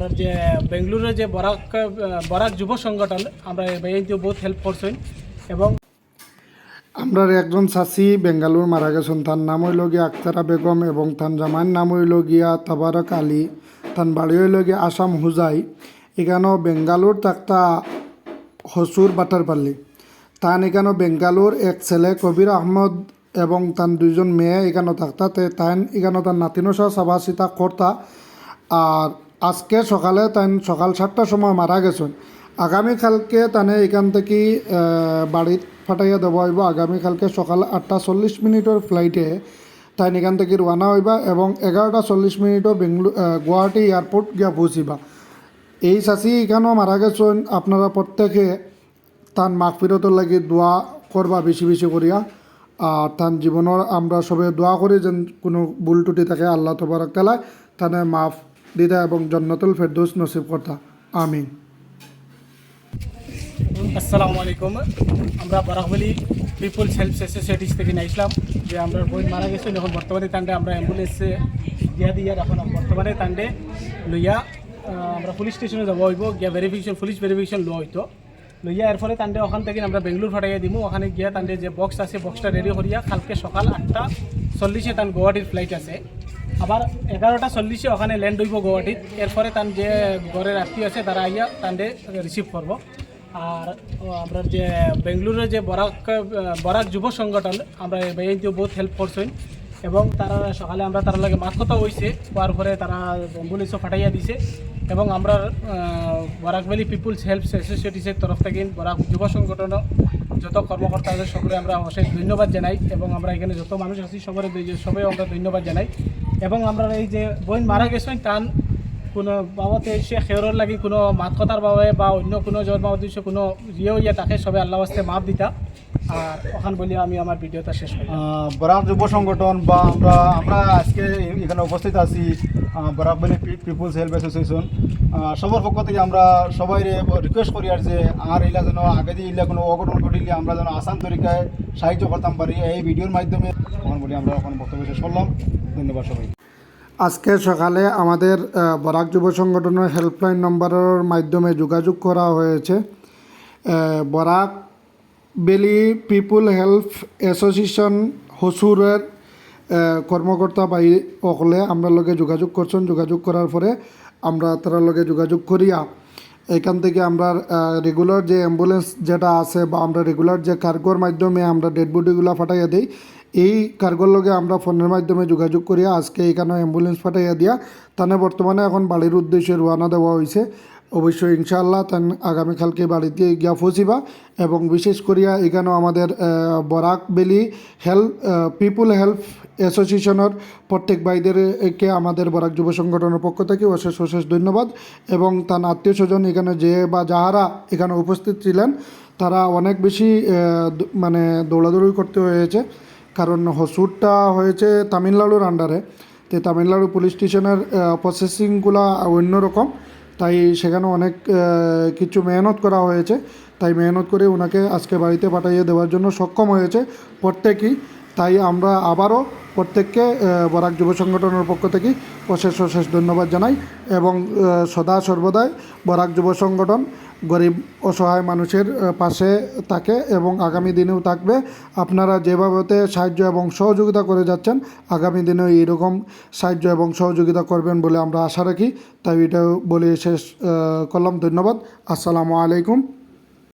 আমরা যে বেঙ্গলুরের যে বরাক যুব সংগঠন আমরা এই বহুত হেল্প করছেন এবং আমরা একজন চাষি বেঙ্গালুর মারা গেছেন। তার নাম হইল গিয়া আক্তারা বেগম এবং তার জামাইয়ের নাম হইল গিয়া তাবারক আলী। তার বাড়ি হইল গিয়া আসাম হুজাই। এখানেও বেঙ্গালুর তাক্তা হসুর বাটারপাল্লি। তান এখানেও বেঙ্গালুর এক ছেলে কবির আহমদ এবং তার দুইজন মেয়ে এখানেও থাকতা। তাইন এখানেও তার নাতিনো সহ সাবাসিতা করতা। আর আজকে সকালে তাই সকাল 7টার সময় মারা গেছেন। আগামীকালকে তানে এখান থেকে বাড়িত ফাটাইয়া দেওয়া হইব। আগামীকালকে সকাল 8:40 ফ্লাইটে তাই এখান থেকে রওনা হইবা এবং 11:40 গুয়াহাটি এয়ারপোর্ট গিয়া পৌঁছিবা। এই চাষি এখানেও মারা গেছেন। আপনারা প্রত্যেকে তার মাগফিরতর লাগি দোয়া করবা বেশি বেশি করিয়া। আর তার জীবনের আমরা সবাই দোয়া করি যেন কোনো ভুল টুটি থাকে আল্লাহ তবারক তাআলা তানে মাফ দিতা এবং জান্নাতুল ফেরদৌস নসিব করতা। আমিন। আসসালামু আলাইকুম। আমরা বরাকভ্যালি পিপলস হেল্প সোসাইটিস থেকে নাইছিলাম যে আমরা বই মারা গেছেন। এখন বর্তমানে তান্ডে আমরা অ্যাম্বুলেন্সে দিয়া দিয়ে এখন বর্তমানে তান্ডে লইয়া আমরা পুলিশ স্টেশনে যাব হইব গিয়া পুলিশ ভেরিফিকেশন লো হইতো লইয়া এর ফলে তান্ডে ওখান থেকে আমরা বেঙ্গলুর ফাটাইয়া দিব। ওখানে গিয়া তান্ডে যে বক্স আছে বক্সটা রেডি করিয়া কালকে সকাল 8:40 তান গুয়াহাটির ফ্লাইট আছে। আবার 11:40 ওখানে ল্যান্ড হইব গুয়াহাটিত। এরপরে তান যে ঘরের আত্মীয় আছে তারা আইয়া তান্ডে রিসিভ করব। আর আমরা যে বেঙ্গলুরের যে বরাক যুব সংগঠন আমরা এই বহুত হেল্প করছেন এবং তারা সকালে আমরা তার লাগে মাত কথা হয়েছে হওয়ার পরে তারা অ্যাম্বুলেন্সও ফাটাইয়া দিছে এবং আমরা বরাকভ্যালি পিপুলস হেল্প সোসাইটিসের তরফ থেকে বরাক যুব সংগঠন যত কর্মকর্তা আছে সকলে আমরা অবশ্যই ধন্যবাদ জানাই এবং আমরা এখানে যত মানুষ আছি সবাই আমরা ধন্যবাদ জানাই এবং আমরা এই যে বোন মারা গেছেন তান কোনো বাবতে সে খেয়রর লাগি কোনো মাত কথার বাবে বা অন্য কোনো জন্ম উদ্দেশ্য কোনো ইয়ে তাকে সবাই আল্লাহ আস্তে মাপ দিতা। আর ওখান বলি আমি আমার ভিডিওটা শেষ করি। বরাক যুব সংগঠন বা আমরা আজকে এখানে উপস্থিত আছি বরাকভ্যালি পিপুলস হেল্প অ্যাসোসিয়েশন সবার পক্ষ থেকে আমরা সবাই রিকোয়েস্ট করি আর যে আর এলা যেন আগে দিয়ে এলা কোনো অঘটন ঘটিলে আমরা যেন আসান তরিকায় সাহায্য করতাম পারি এই ভিডিওর মাধ্যমে তখন বলি আমরা ওখানে বক্তব্য শেষ করলাম। ধন্যবাদ সবাই। আজকে সকালে আমাদের বরাক যুব সংগঠনের হেল্পলাইন নম্বরের মাধ্যমে যোগাযোগ করা হয়েছে। বরাক ভ্যালি পিপুল হেল্প অ্যাসোসিয়েশন হসুরের কর্মকর্তা বাই অকলে আমরা লগে যোগাযোগ করছেন। যোগাযোগ করার পরে আমরা তার লগে যোগাযোগ করিয়া এখান থেকে আমরা রেগুলার যে অ্যাম্বুলেন্স যেটা আছে বা আমরা রেগুলার যে কার্গোর মাধ্যমে আমরা ডেড বডিগুলো ফাটাইয়া দিই এই কার্গোর লগে আমরা ফোনের মাধ্যমে যোগাযোগ করিয়া আজকে এখানে অ্যাম্বুলেন্স ফাটাইয়া দিয়া তানে বর্তমানে এখন বাড়ির উদ্দেশ্যে রওনা দেওয়া হয়েছে। অবশ্যই ইনশাআল্লাহ তান আগামীকালকে বাড়িতে গিয়া পৌঁছিবা এবং বিশেষ করিয়া এখানেও আমাদের বরাক ভ্যালি পিপুল হেল্প অ্যাসোসিয়েশনের প্রত্যেক ভাইদেরকে আমাদের বরাক যুব সংগঠনের পক্ষ থেকে অশেষ ধন্যবাদ এবং তার আত্মীয় স্বজন এখানে যে বা যাহারা এখানে উপস্থিত ছিলেন তারা অনেক বেশি মানে দৌড়াদৌড়ি করতে হয়েছে কারণ হসুরটা হয়েছে তামিলনাড়ুর আন্ডারে। তো তামিলনাড়ু পুলিশ স্টেশনের প্রসেসিংগুলো অন্যরকম, তাই সেখানে অনেক কিছু মেহনত করা হয়েছে। তাই মেহনত করে ওনাকে আজকে বাড়িতে পাঠিয়ে দেওয়ার জন্য সক্ষম হয়েছে প্রত্যেকেই। তাই আমরা আবারও প্রত্যেককে বরাক যুব সংগঠনের পক্ষ থেকে অশেষ ধন্যবাদ জানাই এবং সদা সর্বদাই বরাক যুব সংগঠন গরিব অসহায় মানুষের পাশে থাকে এবং আগামী দিনেও থাকবে। আপনারা যেভাবে সাহায্য এবং সহযোগিতা করে যাচ্ছেন আগামী দিনেও এইরকম সাহায্য এবং সহযোগিতা করবেন বলে আমরা আশা রাখি। তাই এটাও বলে শেষ করলাম। ধন্যবাদ। আসসালামু আলাইকুম।